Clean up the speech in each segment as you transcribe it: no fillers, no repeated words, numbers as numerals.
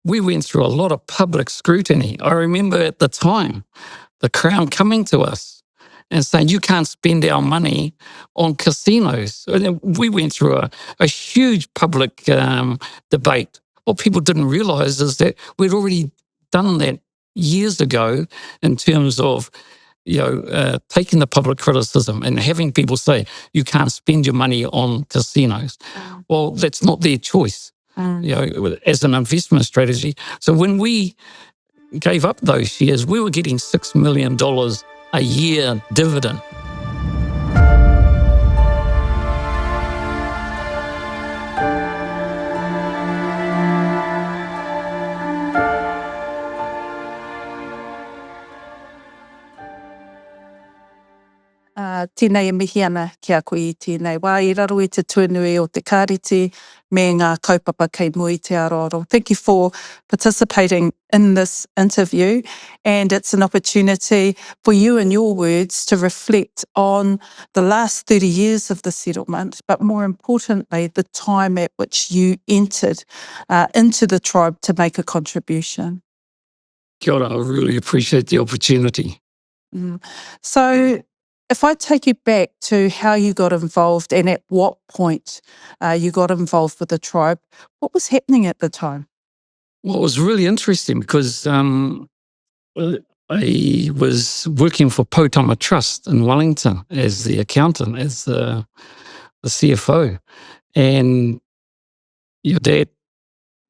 we went through a lot of public scrutiny. I remember at the time, the Crown coming to us and saying, you can't spend our money on casinos. And we went through a huge public debate. What people didn't realise is that we'd already done that years ago in terms of taking the public criticism and having people say, you can't spend your money on casinos. Well, that's not their choice, as an investment strategy. So when we gave up those shares, we were getting $6 million a year dividend. Tēnei e mihi ana ki a koe I tēnei wā I raro I te tuanui o te kāreti me ngā kaupapa kei mui te aroro. Thank you for participating in this interview, and it's an opportunity for you, in your words, to reflect on the last 30 years of the settlement, but more importantly, the time at which you entered into the tribe to make a contribution. Kia ora, I really appreciate the opportunity. So, if I take you back to how you got involved and at what point you got involved with the tribe, what was happening at the time? Well, it was really interesting because I was working for Potama Trust in Wellington as the accountant, as the CFO. And your dad,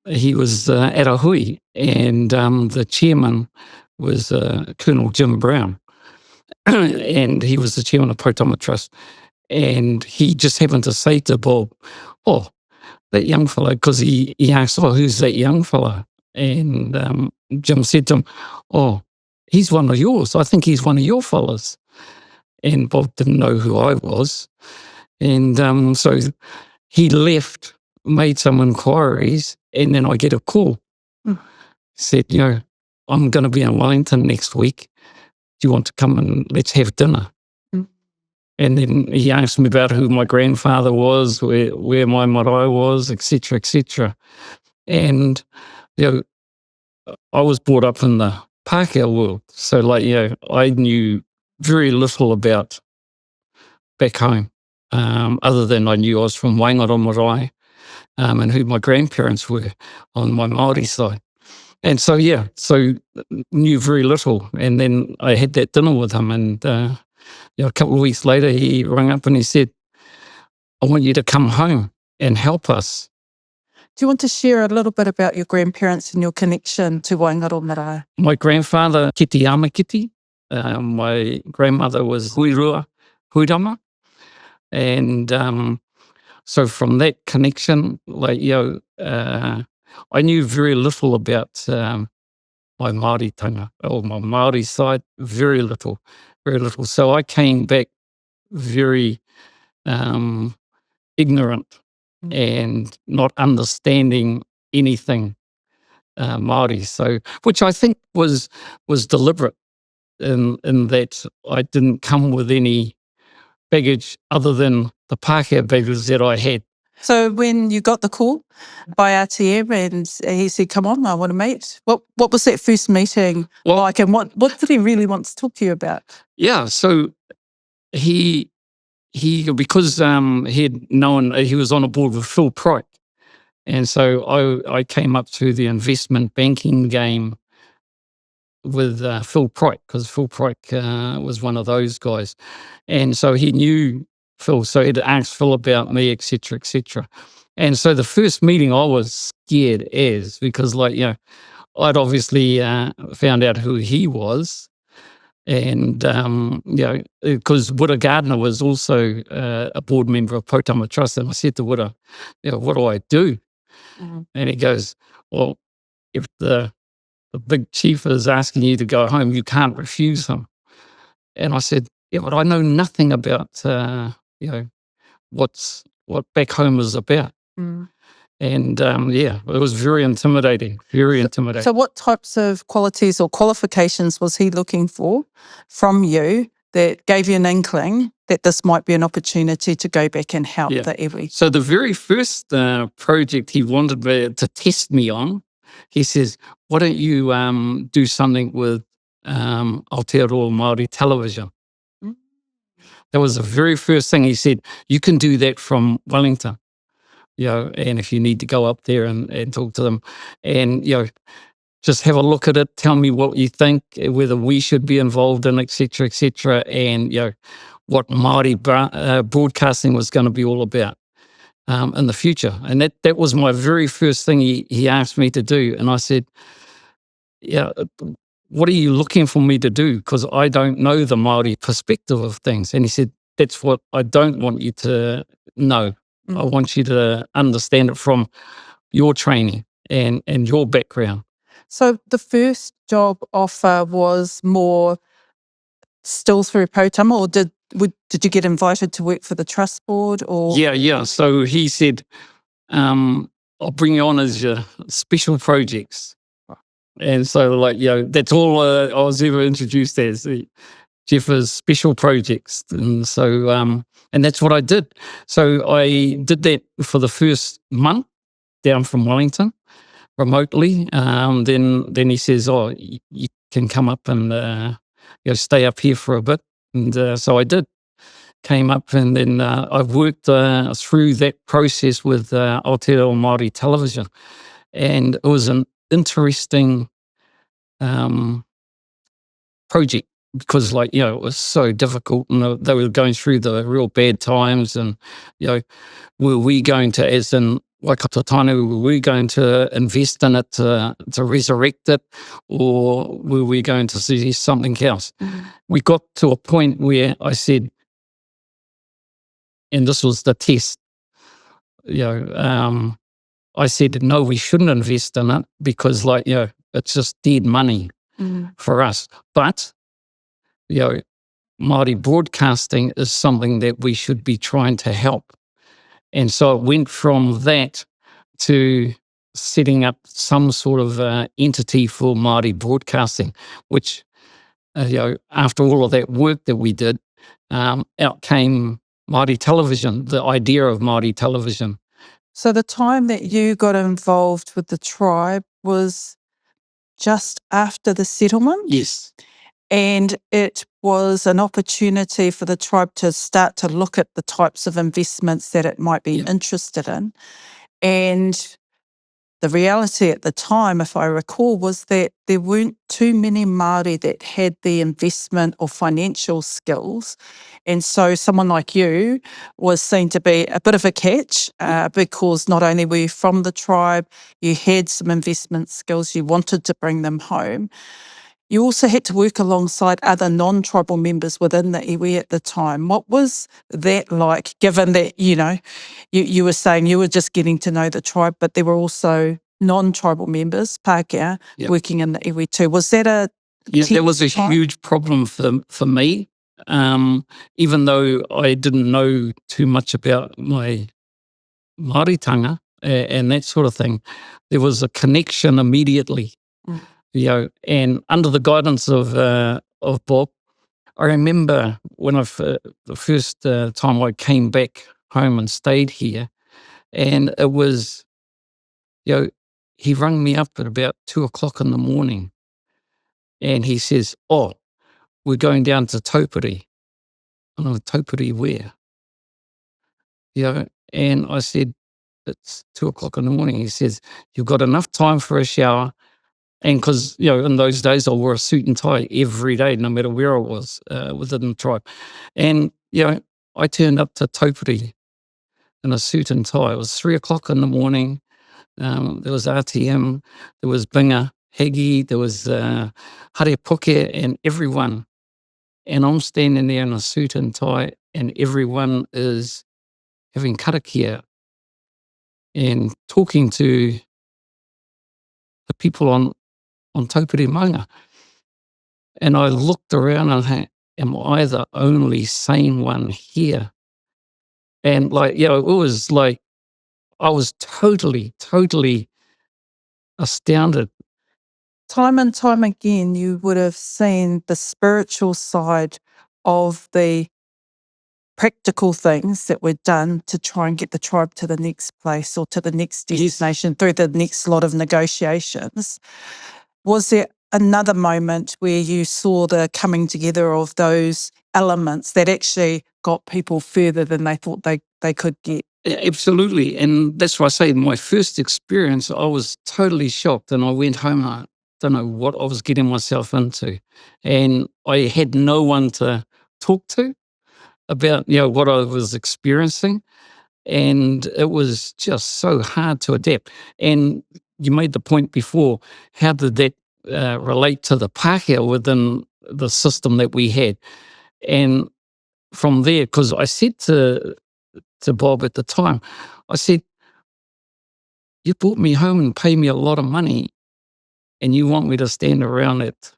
he was at a hui, and the chairman was Colonel Jim Brown. And he was the chairman of Potama Trust. And he just happened to say to Bob, oh, that young fellow, because he asked, oh, who's that young fellow? And Jim said to him, oh, he's one of yours. I think he's one of your fellas. And Bob didn't know who I was. And so he left, made some inquiries, and then I get a call. Said, I'm going to be in Wellington next week. Do you want to come and let's have dinner? And then he asked me about who my grandfather was, where my marae was, etc., etc. And, I was brought up in the Pākehā world. So, I knew very little about back home, other than I knew I was from Waingaro marae, and who my grandparents were on my Māori side. And so knew very little. And then I had that dinner with him, and a couple of weeks later, he rang up and he said, I want you to come home and help us. Do you want to share a little bit about your grandparents and your connection to Waingaro marae? My grandfather, Kiti Amakiti. My grandmother was Huirua Huirama. And so from that connection, I knew very little about my Māoritanga, or my Māori side, very little. So I came back very ignorant and not understanding anything Māori. So, which I think was deliberate in that I didn't come with any baggage other than the Pākehā baggage that I had. So when you got the call by RTM and he said, come on, I want to meet, what was that first meeting like, and what did he really want to talk to you about? Yeah, so he because he had known, he was on a board with Phil Pryke, and so I came up to the investment banking game with Phil Pryke, because Phil Pryke was one of those guys, and so he knew Phil, so he'd asked Phil about me, etc., etc. And so the first meeting I was scared as, because I'd obviously found out who he was, and because Witta Gardner was also a board member of Potama Trust, and I said to Witta, what do I do? And he goes, well, if the big chief is asking you to go home, you can't refuse him. And I said, yeah, but I know nothing about what back home is about. And it was very intimidating, So what types of qualities or qualifications was he looking for from you that gave you an inkling that this might be an opportunity to go back and help the iwi? So the very first project he wanted me to test me on he says, why don't you do something with Aotearoa Māori television? That was the very first thing he said. You can do that from Wellington, and if you need to go up there and talk to them and, just have a look at it, tell me what you think, whether we should be involved in, et cetera, and, what Māori broadcasting was going to be all about in the future. And that was my very first thing he asked me to do. And I said, yeah, what are you looking for me to do? Because I don't know the Māori perspective of things. And he said, that's what I don't want you to know. I want you to understand it from your training and your background. So the first job offer was more still through Potama, or did you get invited to work for the trust board? Or Yeah. So he said, I'll bring you on as your special projects. And so, that's all I was ever introduced as, Jeff's special projects. And so, and that's what I did. So I did that for the first month down from Wellington remotely. Then he says, oh, you can come up and stay up here for a bit. And so I did. Came up, and then I've worked through that process with Aotearoa Māori television. And it was an interesting project because, it was so difficult, and they were going through the real bad times. And, were we going to, as in Waikato Tāne, were we going to invest in it to resurrect it, or were we going to see something else? We got to a point where I said, and this was the test, I said, no, we shouldn't invest in it because, it's just dead money for us. But, Māori broadcasting is something that we should be trying to help. And so it went from that to setting up some sort of entity for Māori broadcasting, which, after all of that work that we did, out came Māori television, the idea of Māori television. So the time that you got involved with the tribe was just after the settlement? Yes. And it was an opportunity for the tribe to start to look at the types of investments that it might be interested in. And the reality at the time, if I recall, was that there weren't too many Māori that had the investment or financial skills. And so someone like you was seen to be a bit of a catch because not only were you from the tribe, you had some investment skills, you wanted to bring them home. You also had to work alongside other non-tribal members within the iwi at the time. What was that like, given that, you were saying you were just getting to know the tribe, but there were also non-tribal members, Pākehā, working in the iwi too. Was that a that was a huge problem for me, even though I didn't know too much about my Māoritanga and that sort of thing. There was a connection immediately. And under the guidance of Bob, I remember when the first time I came back home and stayed here, and it was, he rang me up at about 2:00 in the morning, and he says, "Oh, we're going down to Taupiri." And I'm, Taupiri where? And I said, it's 2:00 in the morning. He says, "You've got enough time for a shower." And because, in those days I wore a suit and tie every day, no matter where I was within the tribe. And, I turned up to Taupiri in a suit and tie. It was 3:00 in the morning. There was RTM, there was Binga, Hegi, there was Hare Puke and everyone. And I'm standing there in a suit and tie and everyone is having karakia and talking to the people on Taupiri Maunga. And I looked around and I, am I the only sane one here? And it was like, I was totally astounded. Time and time again, you would have seen the spiritual side of the practical things that were done to try and get the tribe to the next place or to the next destination through the next lot of negotiations. Was there another moment where you saw the coming together of those elements that actually got people further than they thought they could get? Absolutely. And that's why I say my first experience, I was totally shocked, and I went home and I don't know what I was getting myself into. And I had no one to talk to about, what I was experiencing. And it was just so hard to adapt. And you made the point before, how did that relate to the Pākehā within the system that we had? And from there, because I said to Bob at the time, I said, you brought me home and paid me a lot of money, and you want me to stand around at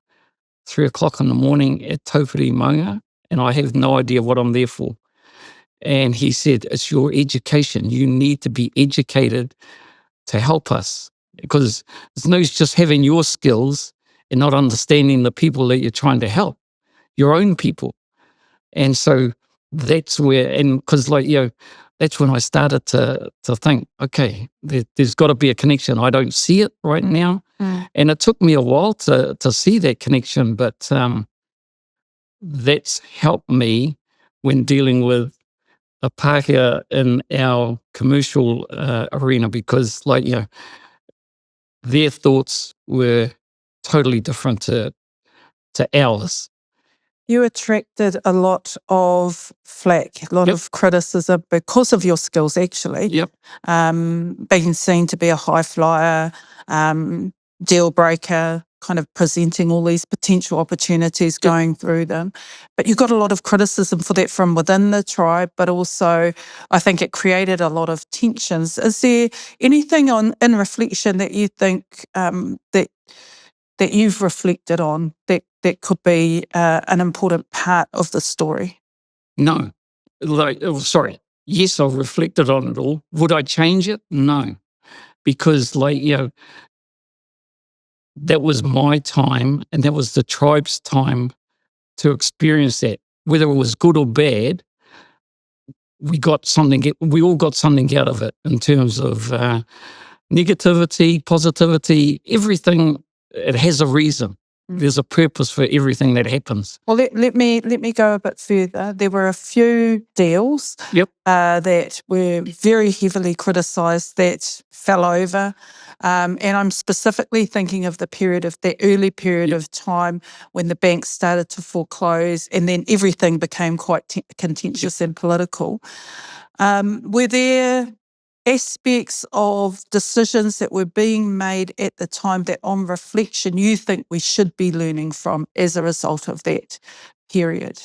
3:00 in the morning at Taupiri Maunga, and I have no idea what I'm there for. And he said, it's your education. You need to be educated to help us, because it's no use just having your skills and not understanding the people that you're trying to help, your own people. And so that's where, and because that's when I started to think, okay, there's got to be a connection. I don't see it right now. And it took me a while to see that connection, but that's helped me when dealing with a Pākehā in our commercial arena, because their thoughts were totally different to ours. You attracted a lot of flack, a lot of criticism because of your skills, actually. Yep. Being seen to be a high flyer, deal breaker, kind of presenting all these potential opportunities, going through them. But you got a lot of criticism for that from within the tribe, but also I think it created a lot of tensions. Is there anything in reflection that you think that you've reflected on that could be an important part of the story? No. Sorry. Yes, I've reflected on it all. Would I change it? No. Because that was my time, and that was the tribe's time to experience that. Whether it was good or bad, we all got something out of it in terms of negativity, positivity, everything. It has a reason. There's a purpose for everything that happens. Well, let me go a bit further. There were a few deals that were very heavily criticised that fell over, and I'm specifically thinking of the early period of time when the banks started to foreclose, and then everything became quite contentious and political. Were there aspects of decisions that were being made at the time that on reflection you think we should be learning from as a result of that period?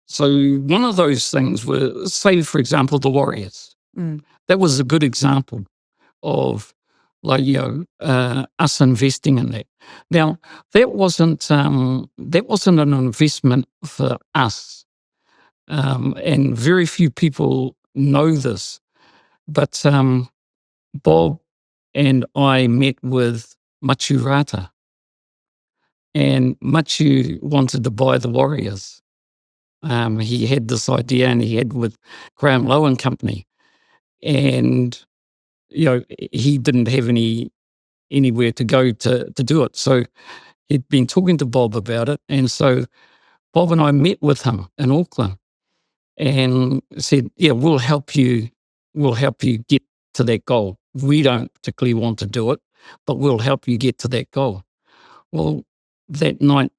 So one of those things were, say, for example, the Warriors. That was a good example of us investing in that. Now, that wasn't an investment for us, and very few people know this. But Bob and I met with Machu Rata, and Machu wanted to buy the Warriors. He had this idea, and he had with Graham Lowe and Company, and he didn't have anywhere to go to do it. So he'd been talking to Bob about it, and so Bob and I met with him in Auckland and said, we'll help you get to that goal. We don't particularly want to do it, but we'll help you get to that goal. Well, that night,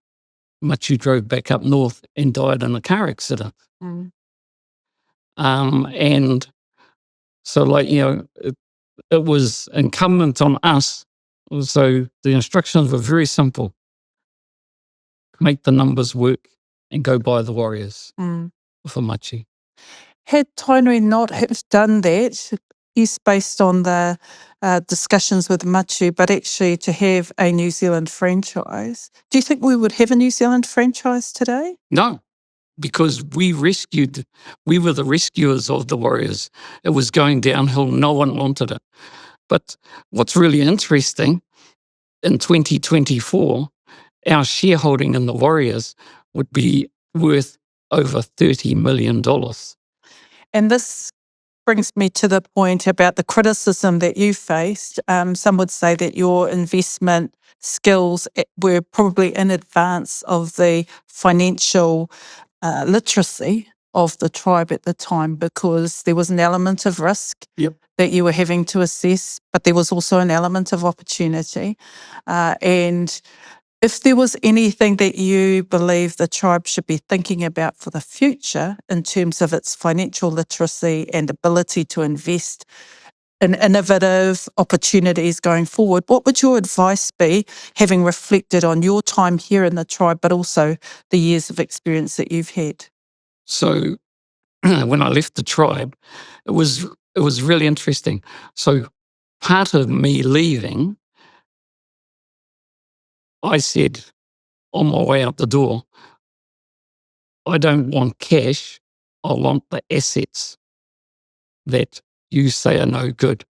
Machu drove back up north and died in a car accident. And so it was incumbent on us. So the instructions were very simple. Make the numbers work and go buy the Warriors for Machu. Had Tainui not have done that, yes, based on the discussions with Machu, but actually to have a New Zealand franchise, do you think we would have a New Zealand franchise today? No, because we were the rescuers of the Warriors. It was going downhill. No one wanted it. But what's really interesting, in 2024, our shareholding in the Warriors would be worth over $30 million. And this brings me to the point about the criticism that you faced. Some would say that your investment skills were probably in advance of the financial literacy of the tribe at the time, because there was an element of risk that you were having to assess, but there was also an element of opportunity. And if there was anything that you believe the tribe should be thinking about for the future in terms of its financial literacy and ability to invest in innovative opportunities going forward, what would your advice be, having reflected on your time here in the tribe, but also the years of experience that you've had? So when I left the tribe, it was really interesting. So part of me leaving, I said on my way out the door, I don't want cash, I want the assets that you say are no good,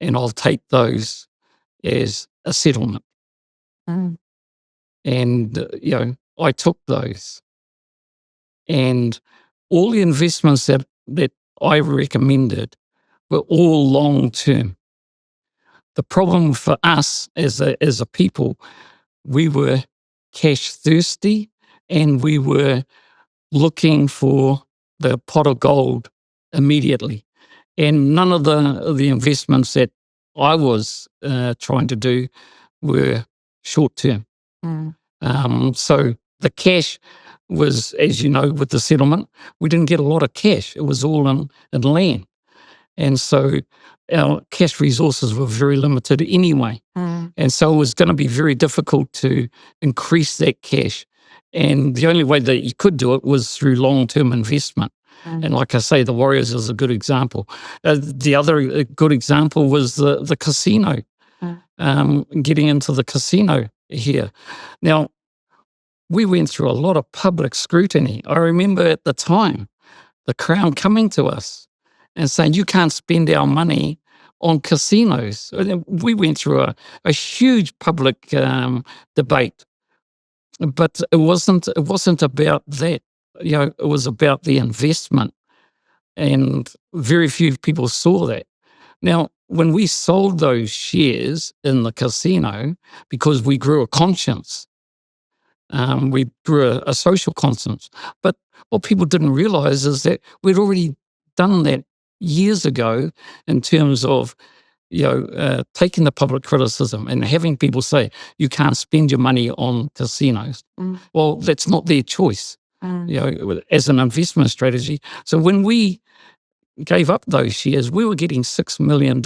and I'll take those as a settlement. Mm. And, I took those. And all the investments that I recommended were all long term. The problem for us as a people, we were cash thirsty, and we were looking for the pot of gold immediately. And none of the investments that I was trying to do were short term. Mm. So the cash was, as you know, with the settlement, we didn't get a lot of cash. It was all in land. And so our cash resources were very limited anyway. Mm. And so it was going to be very difficult to increase that cash. And the only way that you could do it was through long-term investment. Mm. And like I say, the Warriors is a good example. The other good example was the casino, getting into the casino here. Now, we went through a lot of public scrutiny. I remember at the time, the Crown coming to us and saying, you can't spend our money on casinos. We went through a huge public debate, but it wasn't about that. It was about the investment, and very few people saw that. Now, when we sold those shares in the casino, because we grew a conscience, we grew a social conscience. But what people didn't realize is that we'd already done that years ago in terms of, taking the public criticism and having people say, you can't spend your money on casinos. Mm. Well, that's not their choice, Mm. as an investment strategy. So when we gave up those shares, we were getting $6 million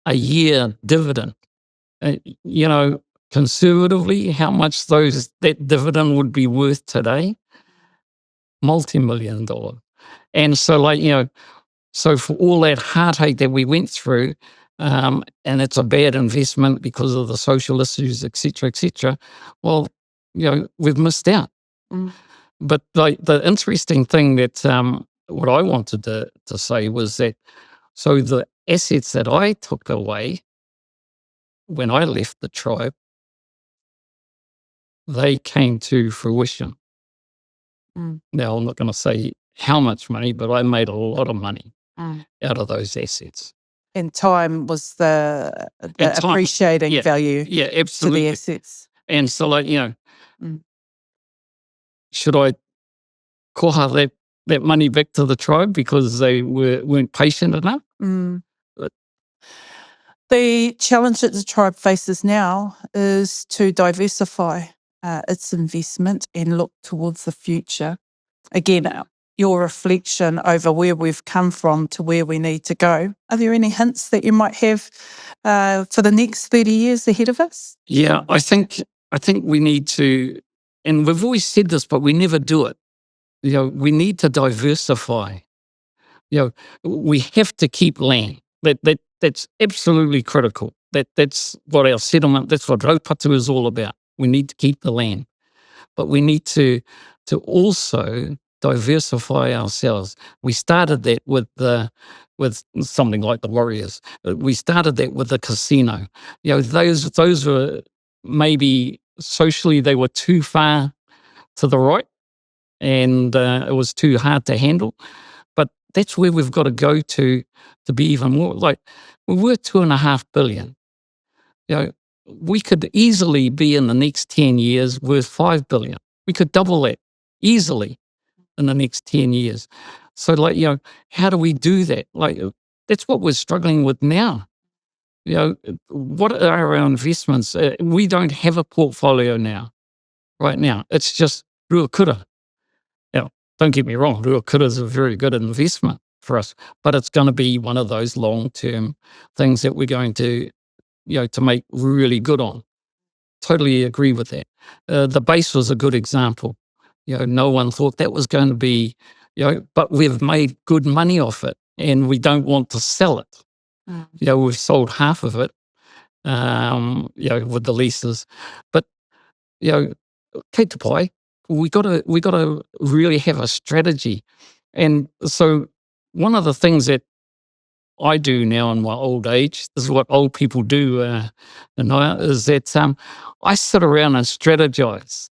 a year dividend. Conservatively, how much that dividend would be worth today? Multi-million-dollar. And so, so for all that heartache that we went through, and it's a bad investment because of the social issues, et cetera, well, we've missed out. Mm. But the interesting thing that what I wanted to say was that, so the assets that I took away when I left the tribe, they came to fruition. Mm. Now, I'm not going to say how much money, but I made a lot of money out of those assets. And time was the appreciating value to the assets. And so, Mm. should I koha that money back to the tribe because they weren't patient enough? Mm. But the challenge that the tribe faces now is to diversify its investment and look towards the future. Again, your reflection over where we've come from to where we need to go. Are there any hints that you might have for the next 30 years ahead of us? Yeah, I think we need to, and we've always said this, but we never do it. We need to diversify. We have to keep land. That's absolutely critical. That's what our settlement, that's what Raupatu is all about. We need to keep the land, but we need to also diversify ourselves. We started that with something like the Warriors. We started that with the casino. Those were maybe socially they were too far to the right, and it was too hard to handle. But that's where we've got to go to be even more. Like, we're worth 2.5 billion. You know, we could easily be in the next 10 years worth 5 billion. We could double that easily in the next 10 years. So, like, how do we do that? Like, that's what we're struggling with now. What are our investments? We don't have a portfolio now, right now. It's just ruakura. Don't get me wrong, ruakura is a very good investment for us, but it's going to be one of those long-term things that we're going to, to make really good on. Totally agree with that. The base was a good example. No one thought that was going to be, but we've made good money off it and we don't want to sell it. We've sold half of it, with the leases. But, kei te pai, we got to really have a strategy. And so one of the things that I do now in my old age, this is what old people do, is that I sit around and strategize.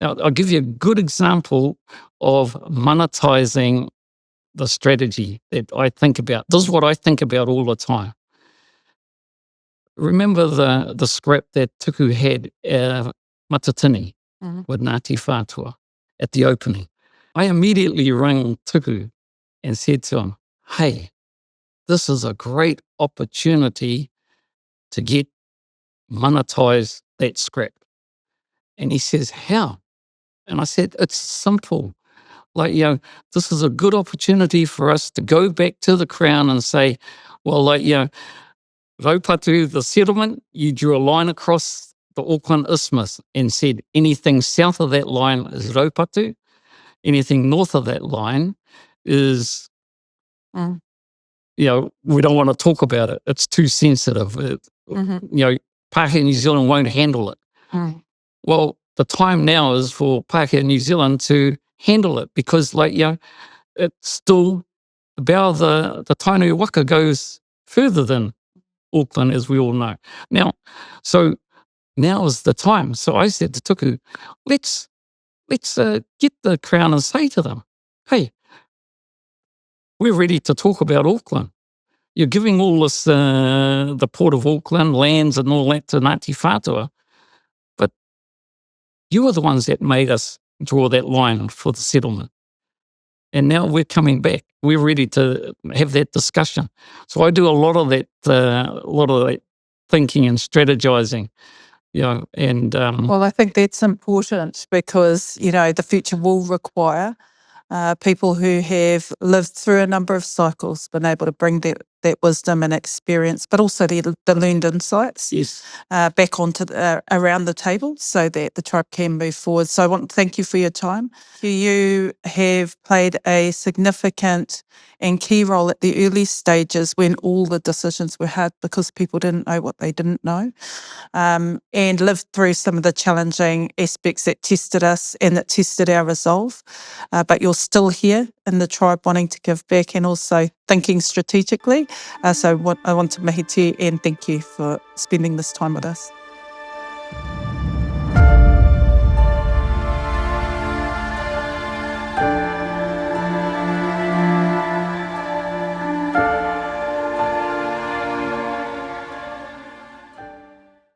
Now, I'll give you a good example of monetizing the strategy that I think about. This is what I think about all the time. Remember the scrap that Tuku had, Matatini, with Ngāti Whātua at the opening. I immediately rang Tuku and said to him, hey, this is a great opportunity to monetize that scrap. And he says, how? And I said, it's simple. Like, this is a good opportunity for us to go back to the Crown and say, well, Raupatu, the settlement, you drew a line across the Auckland Isthmus and said anything south of that line is Raupatu, anything north of that line is, we don't want to talk about it. It's too sensitive. Pākehā New Zealand won't handle it. Well, the time now is for Pākehā New Zealand to handle it because, it's still, the bow of the Tainui Waka goes further than Auckland, as we all know. Now is the time. So I said to Tuku, let's get the Crown and say to them, hey, we're ready to talk about Auckland. You're giving all this, the Port of Auckland, lands and all that to Ngāti Whātua, but you are the ones that made us draw that line for the settlement. And now we're coming back. We're ready to have that discussion. So I do a lot of that thinking and strategizing, and... Well, I think that's important because, the future will require people who have lived through a number of cycles, been able to bring that wisdom and experience, but also the learned insights back onto around the table so that the tribe can move forward. So I want to thank you for your time. You have played a significant and key role at the early stages when all the decisions were hard because people didn't know what they didn't know, and lived through some of the challenging aspects that tested us and that tested our resolve. But you're still here in the tribe wanting to give back and also thinking strategically. So I want to mihi te and thank you for spending this time with us.